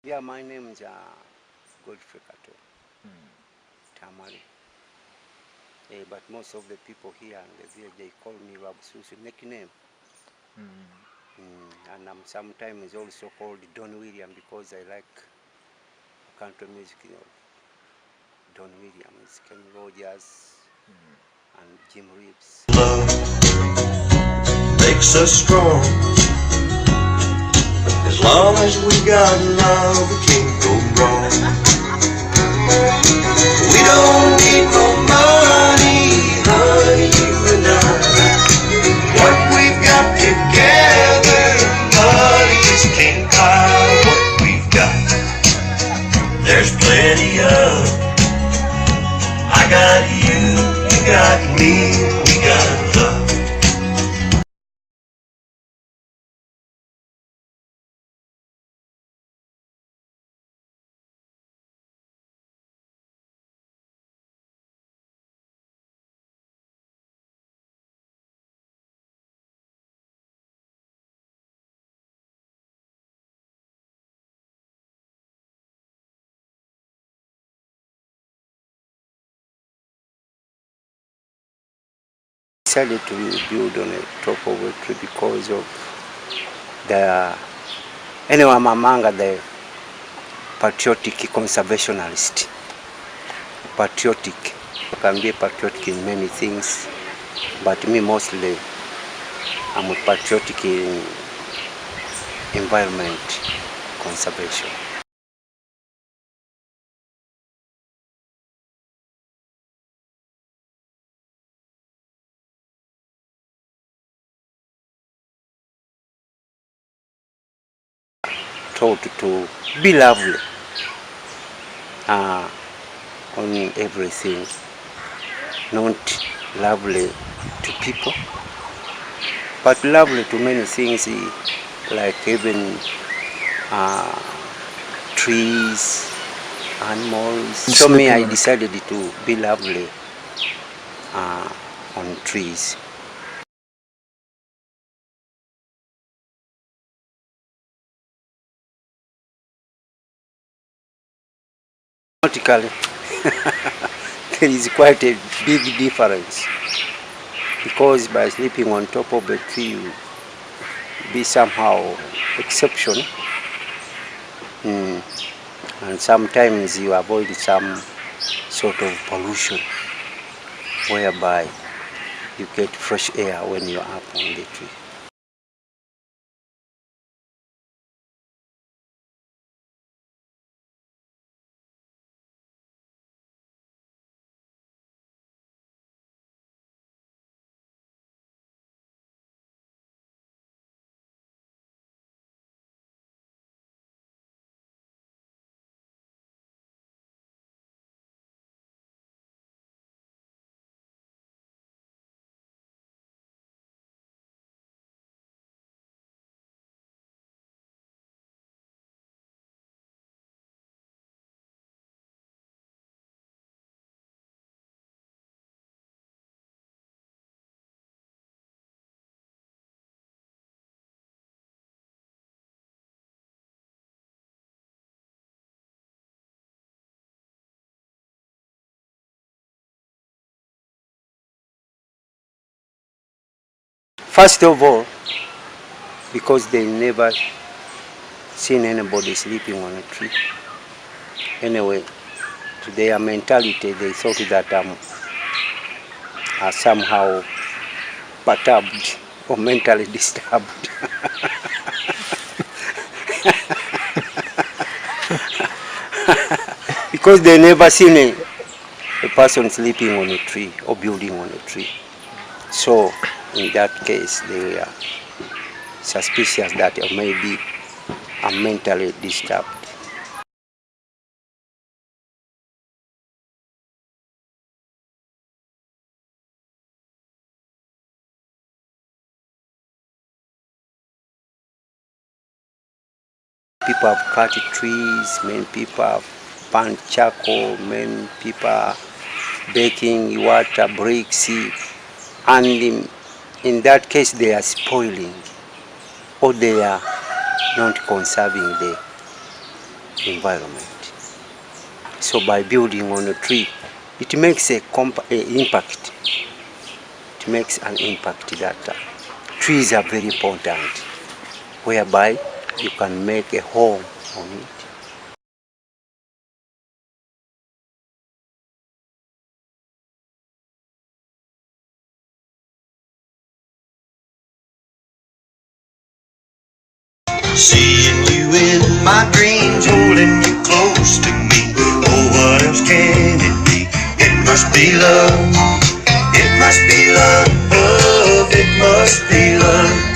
Yeah, my name is Godfrey Kato Tamari. But most of the people here in the village, they call me Rabsusu, nickname. And I'm sometimes also called Don William because I like country music, Don Williams, Kenny Rogers, and Jim Reeves. Love makes us strong. As long as we got love, we can't go wrong. We don't need no money, honey, you and I. What we've got together, money just can't buy what we've got. There's plenty of. I got you, you got me, we got love. Decided to build on the top of a tree because of the, anyway, I'm among the patriotic conservationalist. Patriotic. You can be patriotic in many things, but me mostly, I'm a patriotic in environment conservation. Taught to be lovely on everything, not lovely to people, but lovely to many things, like even trees, animals. So me, I decided to be lovely on trees. Nautically, there is quite a big difference, because by sleeping on top of a tree, you be somehow exception, and sometimes you avoid some sort of pollution, whereby you get fresh air when you're up on the tree. First of all, because they never seen anybody sleeping on a tree. Anyway, to their mentality, they thought that I'm somehow perturbed or mentally disturbed. Because they never seen a person sleeping on a tree or building on a tree. So in that case, they were suspicious that maybe I'm mentally disturbed. People have cut trees, many people have burnt charcoal, many people are baking water, bricks, and in that case they are spoiling, or they are not conserving environment. So by building on a tree, it makes a impact. It makes an impact that trees are very important, whereby you can make a home on it. Seeing you in my dreams, holding you close to me. Oh, what else can it be? It must be love. It must be love. It must be love.